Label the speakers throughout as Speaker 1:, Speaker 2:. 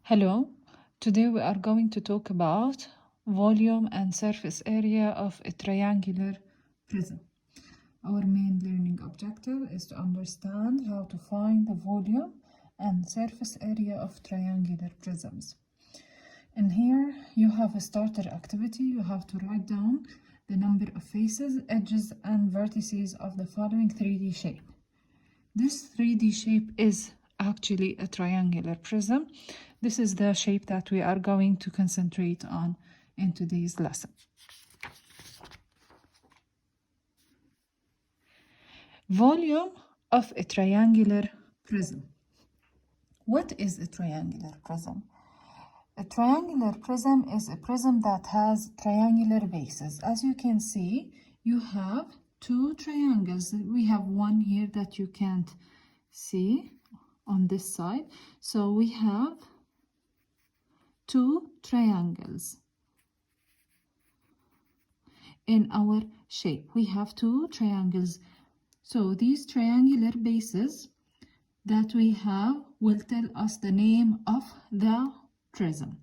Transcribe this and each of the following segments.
Speaker 1: Hello, today we are going to talk about volume and surface area of a triangular prism. Our main learning objective is to understand how to find the volume and surface area of triangular prisms. And here you have a starter activity. You have to write down the number of faces, edges, and vertices of the following 3D shape. This 3D shape is actually a triangular prism. This is the shape that we are going to concentrate on in today's lesson. Volume of a triangular prism. What is a triangular prism? A triangular prism is a prism that has triangular bases. As you can see, you have two triangles. We have one here that you can't see on this side. So we have two triangles in our shape. We have two triangles. So these triangular bases that we have will tell us the name of the prism.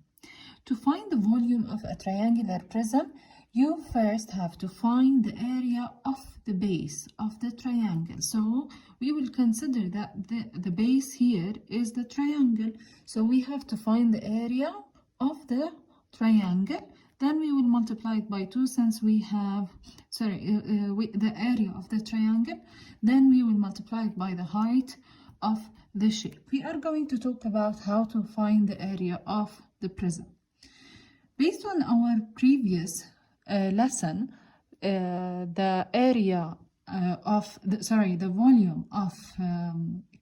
Speaker 1: To find the volume of a triangular prism, you first have to find the area of the base of the triangle. So we will consider that the base here is the triangle. So we have to find the area of the triangle. Then we will multiply it by 2 since we have, the area of the triangle. Then we will multiply it by the height of the shape. We are going to talk about how to find the area of the prism. Based on our previous lesson, the area the volume of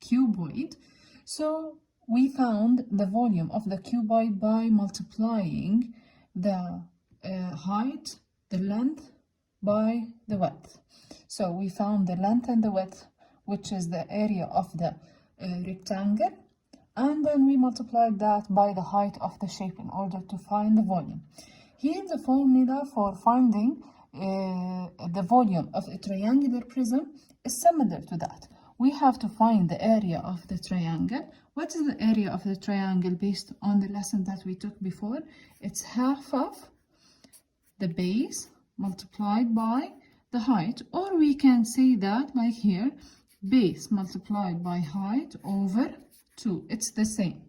Speaker 1: cuboid. So we found the volume of the cuboid by multiplying the height, the length by the width. So we found the length and the width, which is the area of the rectangle, and then we multiplied that by the height of the shape in order to find the volume. Here the formula for finding the volume of a triangular prism is similar to that. We have to find the area of the triangle. What is the area of the triangle based on the lesson that we took before? It's half of the base multiplied by the height, or we can say that like here, base multiplied by height over 2. It's the same.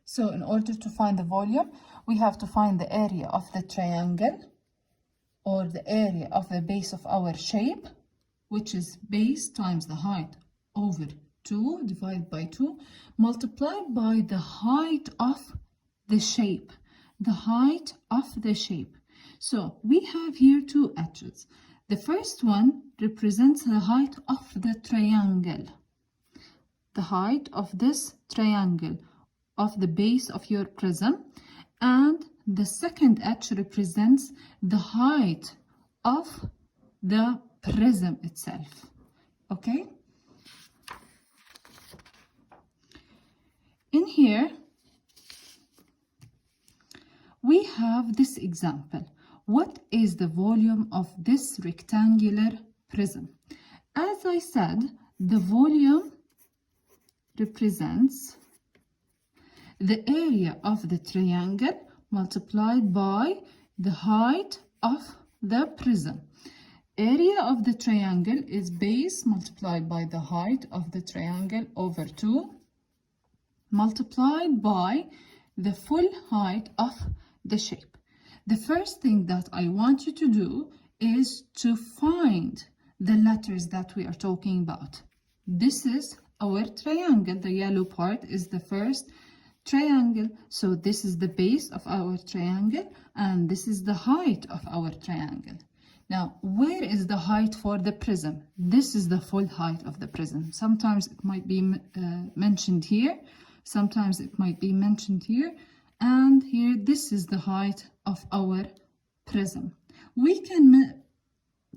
Speaker 1: So in order to find the volume, we have to find the area of the triangle, or the area of the base of our shape, which is base times the height over 2 divided by 2, multiplied by the height of the shape. The height of the shape. So we have here two edges. The first one represents the height of the triangle. The height of this triangle of the base of your prism, and the second edge represents the height of the prism itself. Okay? In here, we have this example. What is the volume of this rectangular prism? As I said, the volume represents the area of the triangle multiplied by the height of the prism. Area of the triangle is base multiplied by the height of the triangle over 2 multiplied by the full height of the shape. The first thing that I want you to do is to find the letters that we are talking about. This is our triangle. The yellow part is the first triangle. So this is the base of our triangle, and this is the height of our triangle. Now, where is the height for the prism? This is the full height of the prism. Sometimes it might be mentioned here. Sometimes it might be mentioned here. And here, this is the height of our prism. We can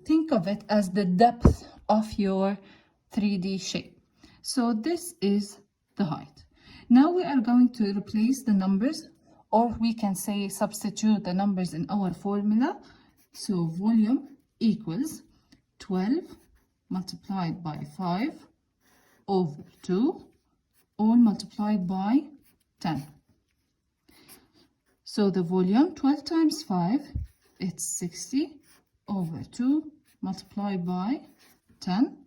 Speaker 1: think of it as the depth of your 3D shape. So this is the height. Now we are going to replace the numbers, or we can say substitute the numbers in our formula. So volume equals 12 multiplied by 5 over 2, all multiplied by 10. So the volume 12 times 5, it's 60 over 2 multiplied by 10.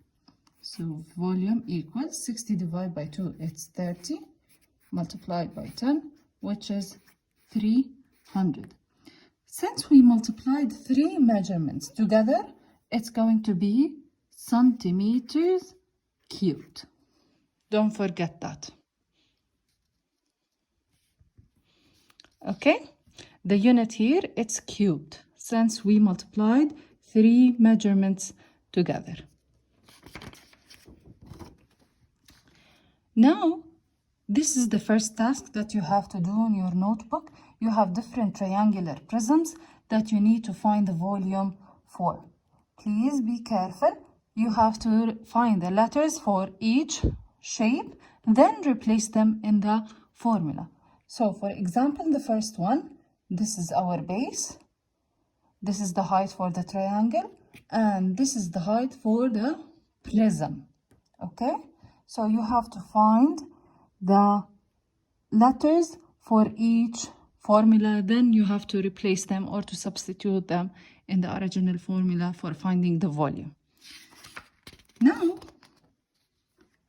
Speaker 1: So volume equals 60 divided by 2, it's 30 multiplied by 10, which is 300. Since we multiplied 3 measurements together, it's going to be centimeters cubed. Don't forget that. Okay, the unit here, it's cubed, since we multiplied 3 measurements together. Now, this is the first task that you have to do in your notebook. You have different triangular prisms that you need to find the volume for. Please be careful. You have to find the letters for each shape, then replace them in the formula. So, for example, the first one, this is our base. This is the height for the triangle, and this is the height for the prism. Okay? So you have to find the letters for each formula, then you have to replace them or to substitute them in the original formula for finding the volume. Now,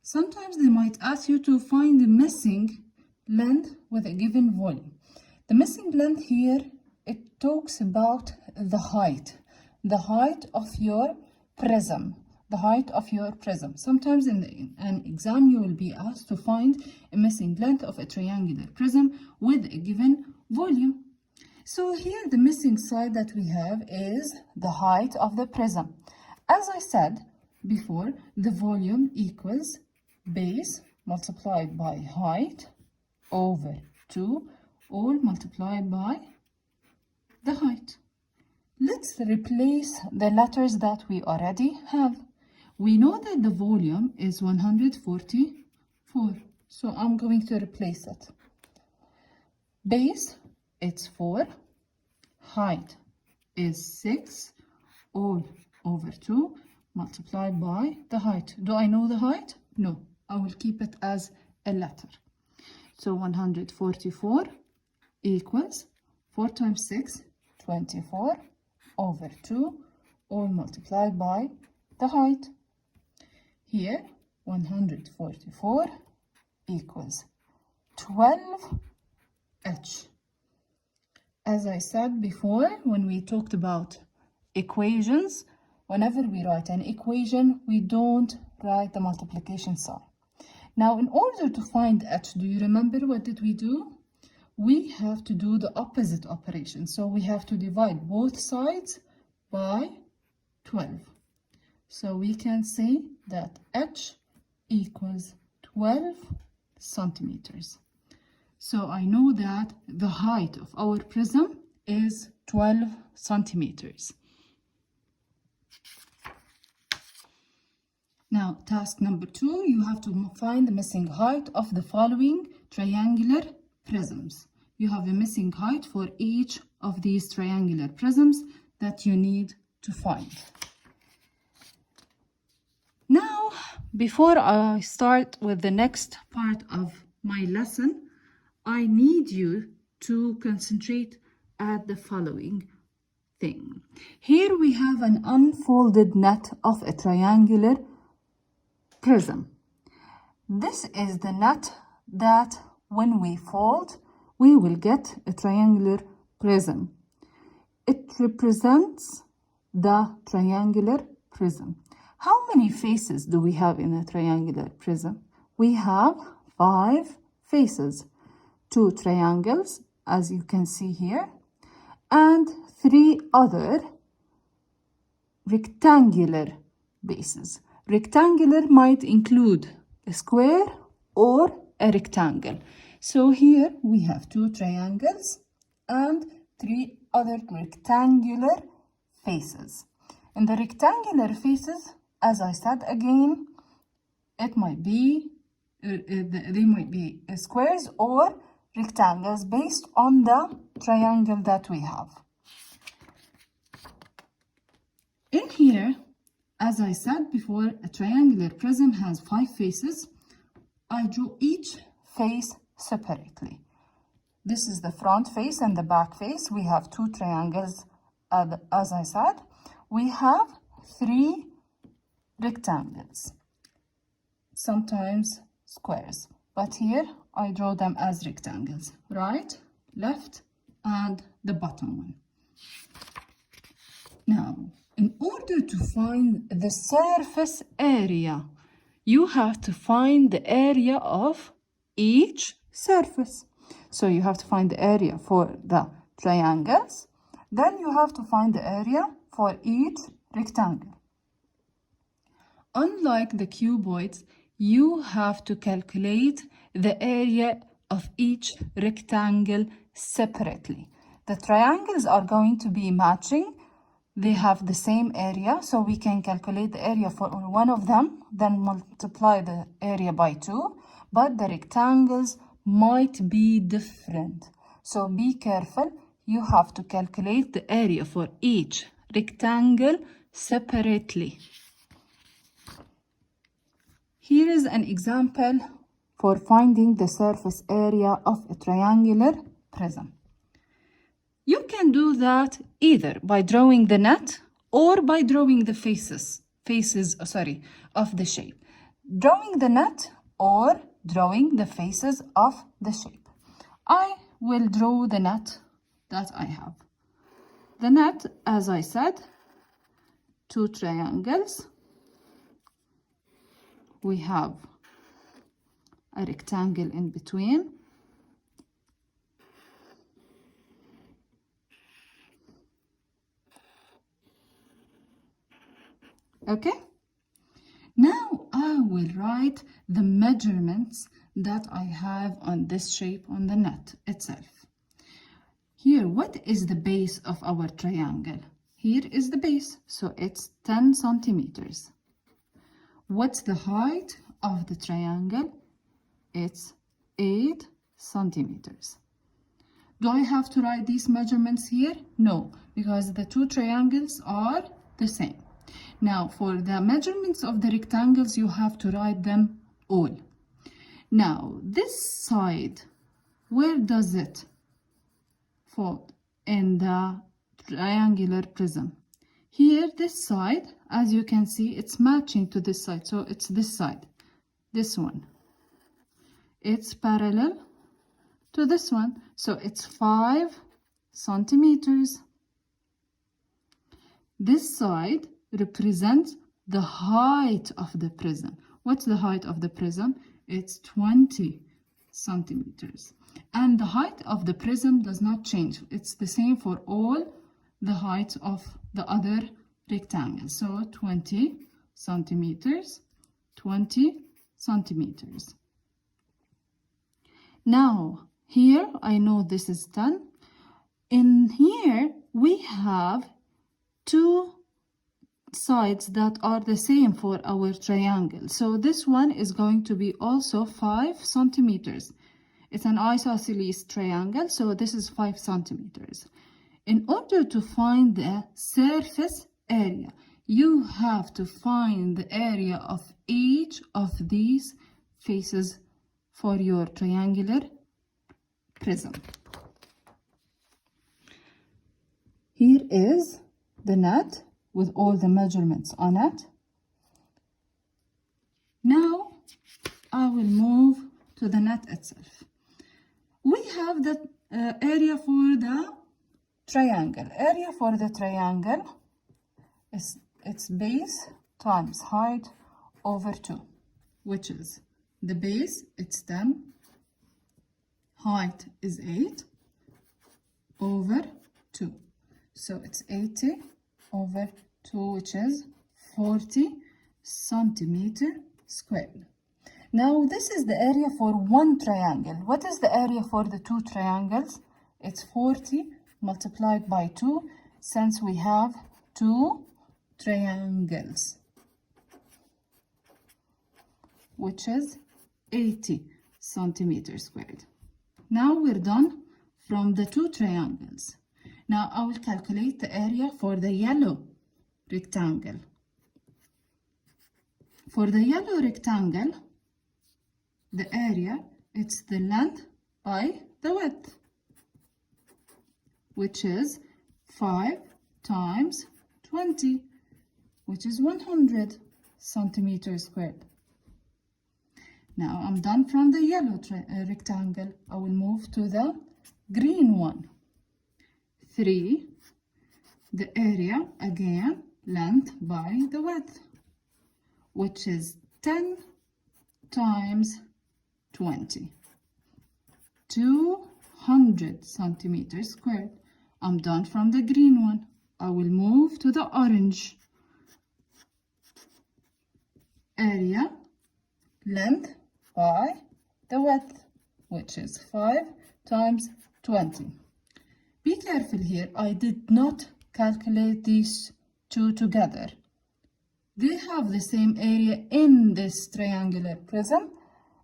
Speaker 1: sometimes they might ask you to find the missing length with a given volume. The missing length here, it talks about the height of your prism. The height of your prism. Sometimes in an exam you will be asked to find a missing length of a triangular prism with a given volume. So here the missing side that we have is the height of the prism. As I said before, the volume equals base multiplied by height over 2, all multiplied by the height. Let's replace the letters that we already have. We know that the volume is 144, so I'm going to replace it. Base, it's 4. Height is 6, all over 2, multiplied by the height. Do I know the height? No, I will keep it as a letter. So 144 equals 4 times 6, 24, over 2, all multiplied by the height. Here, 144 equals 12h. As I said before, when we talked about equations, whenever we write an equation, we don't write the multiplication sign. Now, in order to find h, do you remember what did we do? We have to do the opposite operation. So we have to divide both sides by 12. So we can say that h equals 12 centimeters. So I know that the height of our prism is 12 centimeters. Now, task number 2, you have to find the missing height of the following triangular prisms. You have a missing height for each of these triangular prisms that you need to find. Now, before I start with the next part of my lesson, I need you to concentrate at the following thing. Here we have an unfolded net of a triangular prism. This is the net that when we fold, we will get a triangular prism. It represents the triangular prism. How many faces do we have in a triangular prism? We have 5 faces, 2 triangles, as you can see here, and 3 other rectangular bases. Rectangular might include a square or a rectangle. So here we have 2 triangles and 3 other rectangular faces. In the rectangular faces, as I said again, it might be they might be squares or rectangles based on the triangle that we have. In here, as I said before, a triangular prism has 5 faces. I drew each face separately. This is the front face and the back face. We have two triangles, as I said. We have three rectangles, sometimes squares, but here I draw them as rectangles, right, left, and the bottom one. Now, in order to find the surface area, you have to find the area of each surface. So you have to find the area for the triangles, then you have to find the area for each rectangle. Unlike the cuboids, you have to calculate the area of each rectangle separately. The triangles are going to be matching. They have the same area, so we can calculate the area for one of them, then multiply the area by 2, but the rectangles might be different. So be careful, you have to calculate the area for each rectangle separately. Here is an example for finding the surface area of a triangular prism. You can do that either by drawing the net or by drawing the faces of the shape. Drawing the net or drawing the faces of the shape. I will draw the net that I have. The net, as I said, two triangles. We have a rectangle in between. Okay? Now I will write the measurements that I have on this shape on the net itself. Here, what is the base of our triangle? Here is the base, so it's 10 centimeters. What's the height of the triangle? It's 8 centimeters. Do I have to write these measurements here? No, because the two triangles are the same. Now, for the measurements of the rectangles, you have to write them all. Now, this side, where does it fall in the triangular prism? Here, this side, as you can see, it's matching to this side. So it's this side, this one. It's parallel to this one. So it's 5 centimeters. This side represents the height of the prism. What's the height of the prism? It's 20 centimeters. And the height of the prism does not change. It's the same for all the heights of the other rectangles. So 20 centimeters, 20 centimeters. Now, here I know this is 10. In here, we have two sides that are the same for our triangle. So this one is going to be also 5 centimeters. It's an isosceles triangle, so this is 5 centimeters. In order to find the surface area, you have to find the area of each of these faces for your triangular prism. Here is the net with all the measurements on it. Now I will move to the net itself. We have the area for the triangle. Area for the triangle is its base times height over 2, which is the base, it's 10, height is 8 over 2. So it's 80 over 2, which is 40 centimeter squared. Now this is the area for one triangle. What is the area for the two triangles? It's 40 multiplied by 2, since we have two triangles, which is 80 centimeters squared. Now we're done from the two triangles. Now I will calculate the area for the yellow rectangle. For the yellow rectangle, the area, it's the length by the width, which is 5 times 20, which is 100 centimeters squared. Now I'm done from the yellow rectangle. I will move to the green one. 3, the area again, length by the width, which is 10 times 20, 200 centimeters squared. I'm done from the green one. I will move to the orange. Area, length by the width, which is 5 times 20. Be careful here, I did not calculate these two together. They have the same area in this triangular prism,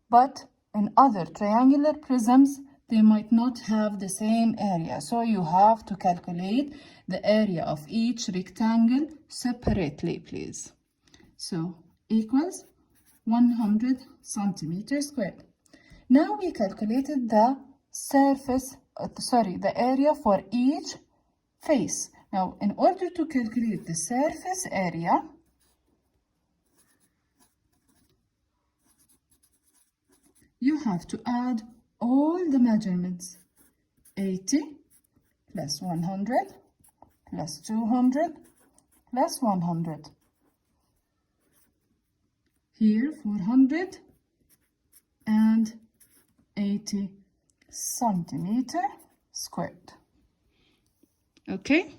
Speaker 1: but in other triangular prisms, they might not have the same area. So you have to calculate the area of each rectangle separately, please. So equals 100 centimeters squared. Now we calculated the the area for each face. Now, in order to calculate the surface area, you have to add all the measurements. 80 plus 100 plus 200 plus 100. Here 480 centimeter squared. Okay.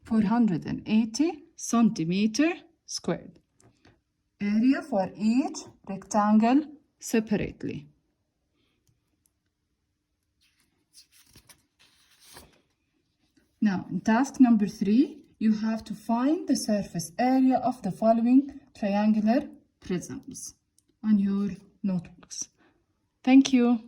Speaker 1: (480 centimeter squared). Area for each rectangle separately. Now, in task number 3, you have to find the surface area of the following triangular prisms on your notebooks. Thank you.